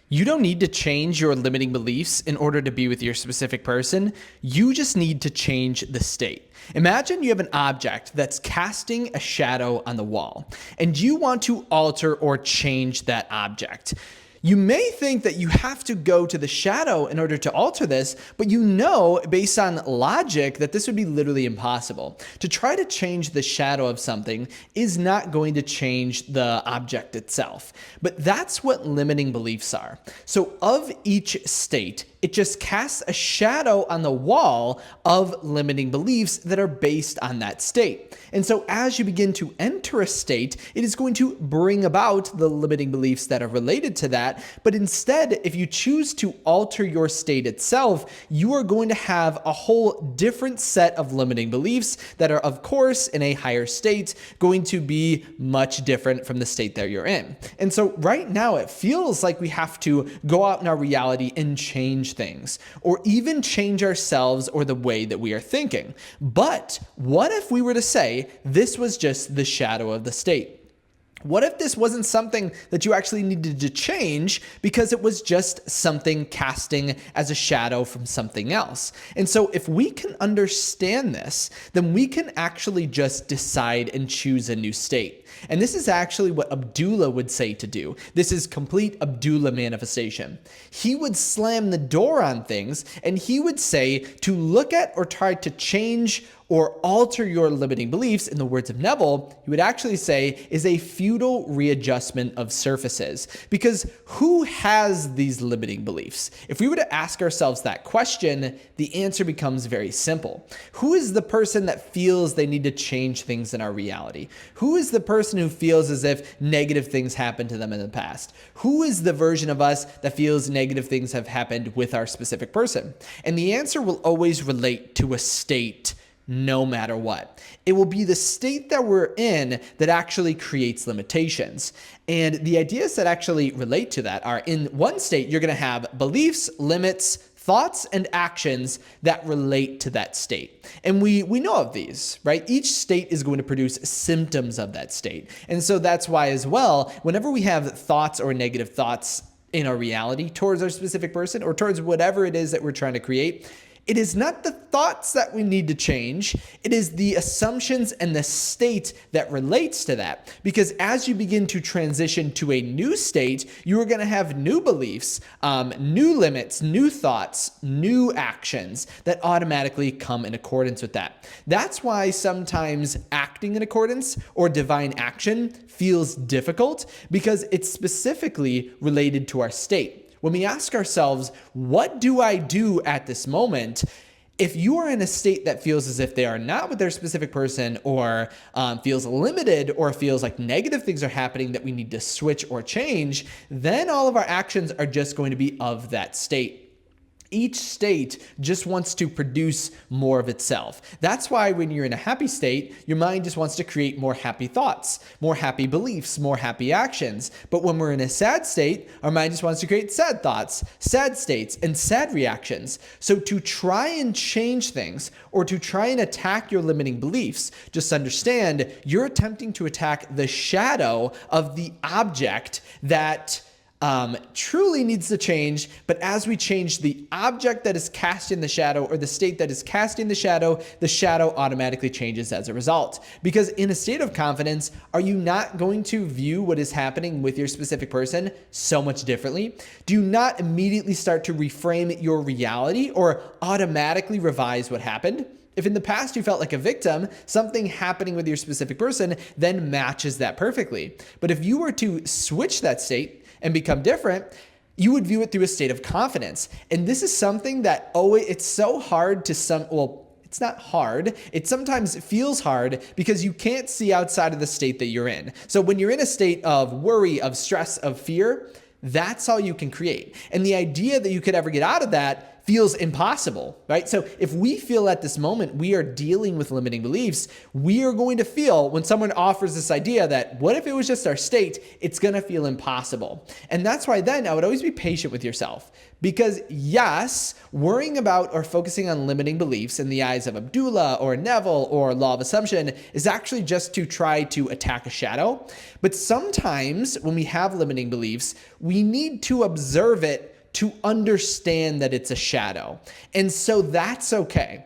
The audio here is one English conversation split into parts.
You don't need to change your limiting beliefs in order to be with your specific person. You just need to change the state. Imagine you have an object that's casting a shadow on the wall, and you want to alter or change that object. You may think that you have to go to the shadow in order to alter this, but you know, based on logic, that this would be literally impossible. To try to change the shadow of something is not going to change the object itself. But that's what limiting beliefs are. So of each state, it just casts a shadow on the wall of limiting beliefs that are based on that state. And so as you begin to enter a state, it is going to bring about the limiting beliefs that are related to that. But instead, if you choose to alter your state itself, you are going to have a whole different set of limiting beliefs that are, of course, in a higher state, going to be much different from the state that you're in. And so right now, it feels like we have to go out in our reality and change things, or even change ourselves or the way that we are thinking. But what if we were to say this was just the shadow of the state? What if this wasn't something that you actually needed to change because it was just something casting as a shadow from something else? And so if we can understand this, then we can actually just decide and choose a new state. And this is actually what Abdullah would say to do. This is complete Abdullah manifestation. He would slam the door on things and he would say to look at or try to change or alter your limiting beliefs, in the words of Neville, he would actually say is a futile readjustment of surfaces. Because who has these limiting beliefs? If we were to ask ourselves that question, the answer becomes very simple. Who is the person that feels they need to change things in our reality? Who is the person who feels as if negative things happened to them in the past? Who is the version of us that feels negative things have happened with our specific person? And the answer will always relate to a state, no matter what. It will be the state that we're in that actually creates limitations. And the ideas that actually relate to that are, in one state, you're going to have beliefs, limits, thoughts, and actions that relate to that state. And we know of these, right? Each state is going to produce symptoms of that state. And so that's why as well, whenever we have thoughts or negative thoughts in our reality towards our specific person or towards whatever it is that we're trying to create, it is not the thoughts that we need to change. It is the assumptions and the state that relates to that. Because as you begin to transition to a new state, you are going to have new beliefs, new limits, new thoughts, new actions that automatically come in accordance with that. That's why sometimes acting in accordance or divine action feels difficult, because it's specifically related to our state. When we ask ourselves, what do I do at this moment? If you are in a state that feels as if they are not with their specific person, or feels limited, or feels like negative things are happening that we need to switch or change, then all of our actions are just going to be of that state. Each state just wants to produce more of itself. That's why when you're in a happy state, your mind just wants to create more happy thoughts, more happy beliefs, more happy actions. But when we're in a sad state, our mind just wants to create sad thoughts, sad states, and sad reactions. So to try and change things, or to try and attack your limiting beliefs, just understand you're attempting to attack the shadow of the object that truly needs to change. But as we change the object that is cast in the shadow, or the state that is casting the shadow automatically changes as a result. Because in a state of confidence, are you not going to view what is happening with your specific person so much differently? Do you not immediately start to reframe your reality or automatically revise what happened? If in the past you felt like a victim, something happening with your specific person then matches that perfectly. But if you were to switch that state and become different, you would view it through a state of confidence. And this is something that it's so hard to it's not hard. It sometimes feels hard because you can't see outside of the state that you're in. So when you're in a state of worry, of stress, of fear, that's all you can create. And the idea that you could ever get out of that feels impossible, right? So if we feel at this moment we are dealing with limiting beliefs, we are going to feel when someone offers this idea that what if it was just our state, it's going to feel impossible. And that's why then I would always be patient with yourself, because yes, worrying about or focusing on limiting beliefs in the eyes of Abdullah or Neville or law of assumption is actually just to try to attack a shadow. But sometimes when we have limiting beliefs, we need to observe it to understand that it's a shadow. And so that's okay.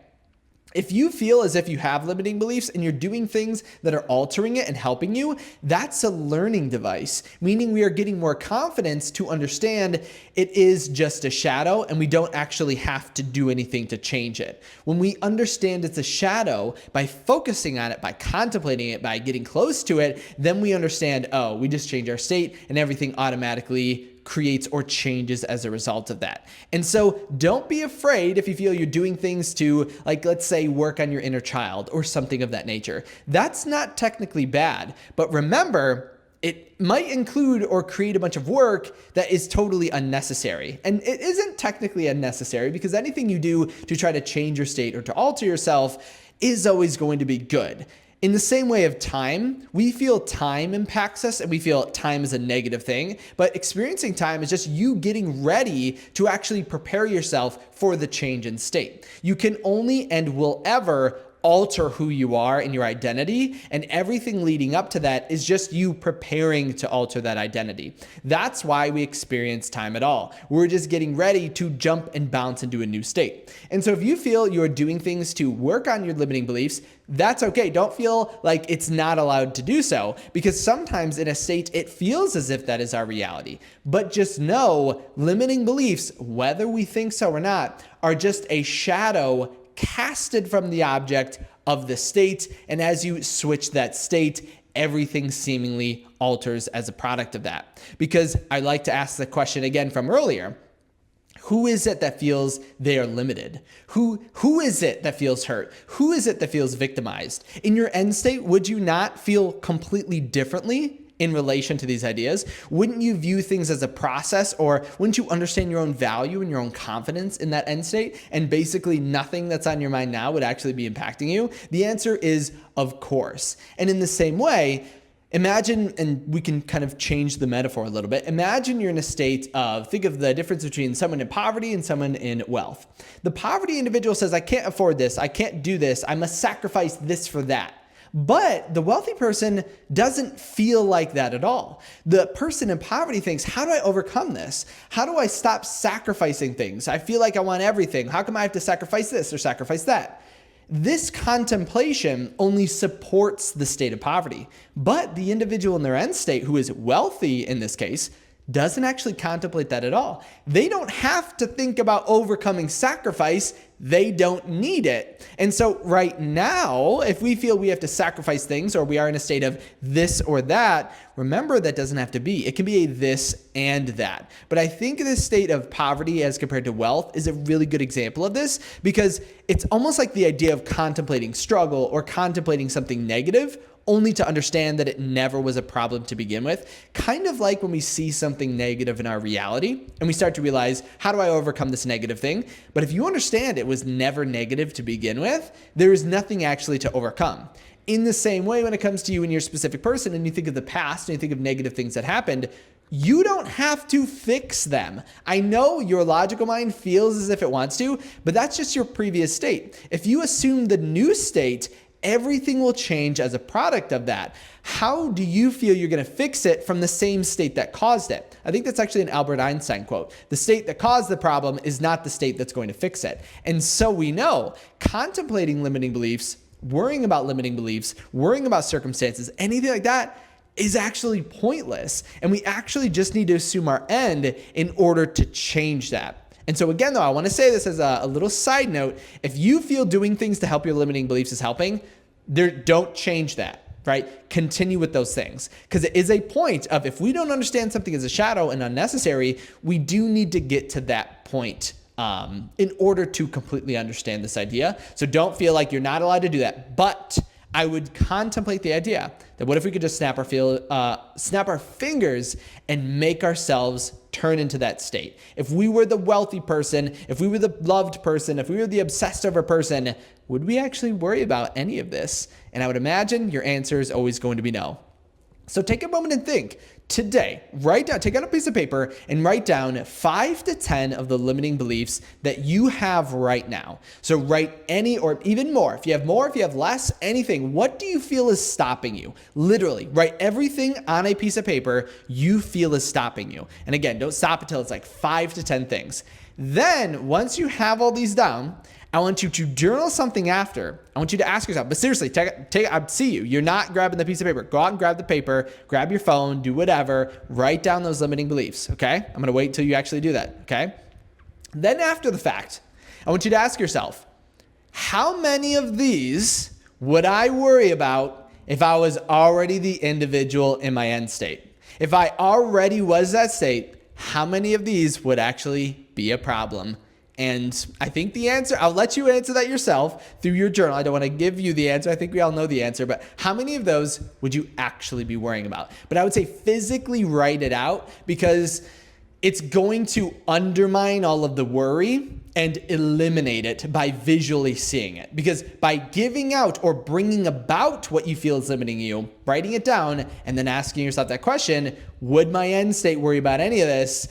If you feel as if you have limiting beliefs and you're doing things that are altering it and helping you, that's a learning device, meaning we are getting more confidence to understand it is just a shadow and we don't actually have to do anything to change it. When we understand it's a shadow, by focusing on it, by contemplating it, by getting close to it, then we understand, oh, we just change our state and everything automatically creates or changes as a result of that. And so don't be afraid if you feel you're doing things to, like, let's say, work on your inner child or something of that nature. That's not technically bad. But remember, it might include or create a bunch of work that is totally unnecessary. And it isn't technically unnecessary because anything you do to try to change your state or to alter yourself is always going to be good. In the same way of time, we feel time impacts us and we feel time is a negative thing, but experiencing time is just you getting ready to actually prepare yourself for the change in state. You can only and will ever alter who you are and your identity, and everything leading up to that is just you preparing to alter that identity. That's why we experience time at all. We're just getting ready to jump and bounce into a new state. And so if you feel you're doing things to work on your limiting beliefs, that's okay. Don't feel like it's not allowed to do so, because sometimes in a state it feels as if that is our reality. But just know limiting beliefs, whether we think so or not, are just a shadow casted from the object of the state, and as you switch that state, everything seemingly alters as a product of that. Because I like to ask the question again from earlier, who is it that feels they are limited? Who is it that feels hurt? Who is it that feels victimized? In your end state, would you not feel completely differently in relation to these ideas? Wouldn't you view things as a process, or wouldn't you understand your own value and your own confidence in that end state? And basically nothing that's on your mind now would actually be impacting you? The answer is, of course. And in the same way, imagine, and we can kind of change the metaphor a little bit. Imagine you're in a state of, think of the difference between someone in poverty and someone in wealth. The poverty individual says, I can't afford this, I can't do this, I must sacrifice this for that. But the wealthy person doesn't feel like that at all. The person in poverty thinks, how do I overcome this? How do I stop sacrificing things? I feel like I want everything. How come I have to sacrifice this or sacrifice that? This contemplation only supports the state of poverty. But the individual in their end state, who is wealthy in this case, doesn't actually contemplate that at all. They don't have to think about overcoming sacrifice. They don't need it. And so right now, if we feel we have to sacrifice things, or we are in a state of this or that, remember that doesn't have to be. It can be a this and that. But I think this state of poverty as compared to wealth is a really good example of this, because it's almost like the idea of contemplating struggle or contemplating something negative, only to understand that it never was a problem to begin with. Kind of like when we see something negative in our reality and we start to realize, how do I overcome this negative thing? But if you understand it was never negative to begin with, there is nothing actually to overcome. In the same way, when it comes to you and your specific person, and you think of the past and you think of negative things that happened, you don't have to fix them. I know your logical mind feels as if it wants to, but that's just your previous state. If you assume the new state, everything will change as a product of that. How do you feel you're going to fix it from the same state that caused it? I think that's actually an Albert Einstein quote. The state that caused the problem is not the state that's going to fix it. And so we know contemplating limiting beliefs, worrying about limiting beliefs, worrying about circumstances, anything like that is actually pointless. And we actually just need to assume our end in order to change that. And so again, though, I want to say this as a little side note. If you feel doing things to help your limiting beliefs is helping, don't change that, right? Continue with those things. Because it is a point of, if we don't understand something as a shadow and unnecessary, we do need to get to that point in order to completely understand this idea. So don't feel like you're not allowed to do that. But I would contemplate the idea that what if we could just snap our fingers and make ourselves turn into that state? If we were the wealthy person, if we were the loved person, if we were the obsessed over person, would we actually worry about any of this? And I would imagine your answer is always going to be no. So take a moment and think. Today, take out a piece of paper and write down 5 to 10 of the limiting beliefs that you have right now. So write any or even more. If you have more, if you have less, anything, what do you feel is stopping you? Literally, write everything on a piece of paper you feel is stopping you. And again, don't stop until it's like 5 to 10 things. Then once you have all these down, I want you to journal something after. I want you to ask yourself, but seriously, I see you. You're not grabbing the piece of paper. Go out and grab the paper, grab your phone, do whatever, write down those limiting beliefs, okay? I'm gonna wait till you actually do that, okay? Then after the fact, I want you to ask yourself, how many of these would I worry about if I was already the individual in my end state? If I already was that state, how many of these would actually be a problem? And I think the answer, I'll let you answer that yourself through your journal. I don't want to give you the answer. I think we all know the answer, but how many of those would you actually be worrying about? But I would say physically write it out, because it's going to undermine all of the worry and eliminate it by visually seeing it. Because by giving out or bringing about what you feel is limiting you, writing it down and then asking yourself that question, would my end state worry about any of this?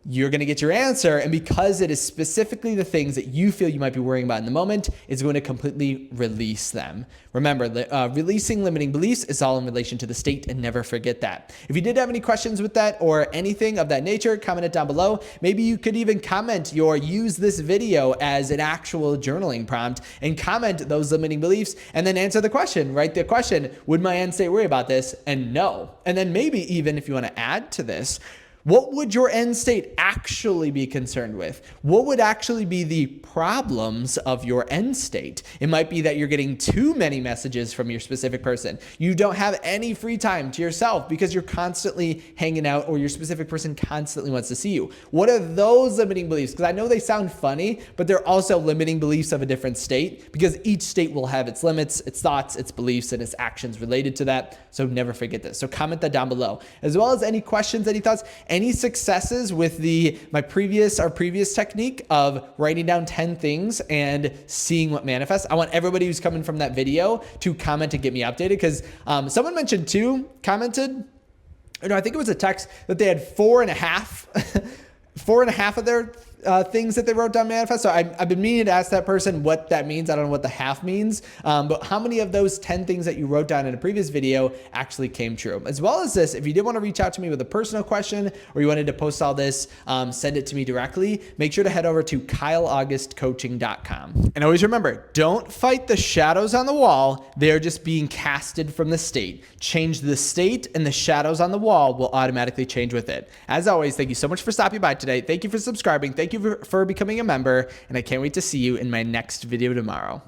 You're going to get your answer. And because it is specifically the things that you feel you might be worrying about in the moment, it's going to completely release them. Remember, releasing limiting beliefs is all in relation to the state, and never forget that. If you did have any questions with that or anything of that nature, comment it down below. Maybe you could even comment use this video as an actual journaling prompt and comment those limiting beliefs and then answer the question. Write the question, would my end state worry about this? And no. And then maybe even if you want to add to this, what would your end state actually be concerned with? What would actually be the problems of your end state? It might be that you're getting too many messages from your specific person. You don't have any free time to yourself because you're constantly hanging out, or your specific person constantly wants to see you. What are those limiting beliefs? Because I know they sound funny, but they're also limiting beliefs of a different state, because each state will have its limits, its thoughts, its beliefs, and its actions related to that. So never forget this. So comment that down below, as well as any questions, any thoughts, any successes with our previous technique of writing down 10 things and seeing what manifests. I want everybody who's coming from that video to comment and get me updated, because someone mentioned I think it was a text that they had 4.5 of their things that they wrote down manifest. So I've been meaning to ask that person what that means. I don't know what the half means, but how many of those 10 things that you wrote down in a previous video actually came true? As well as this, if you did want to reach out to me with a personal question, or you wanted to post all this, send it to me directly, make sure to head over to KyleAugustCoaching.com. And always remember, don't fight the shadows on the wall. They're just being casted from the state. Change the state, and the shadows on the wall will automatically change with it. As always, thank you so much for stopping by today. Thank you for subscribing. Thank you for becoming a member, and I can't wait to see you in my next video tomorrow.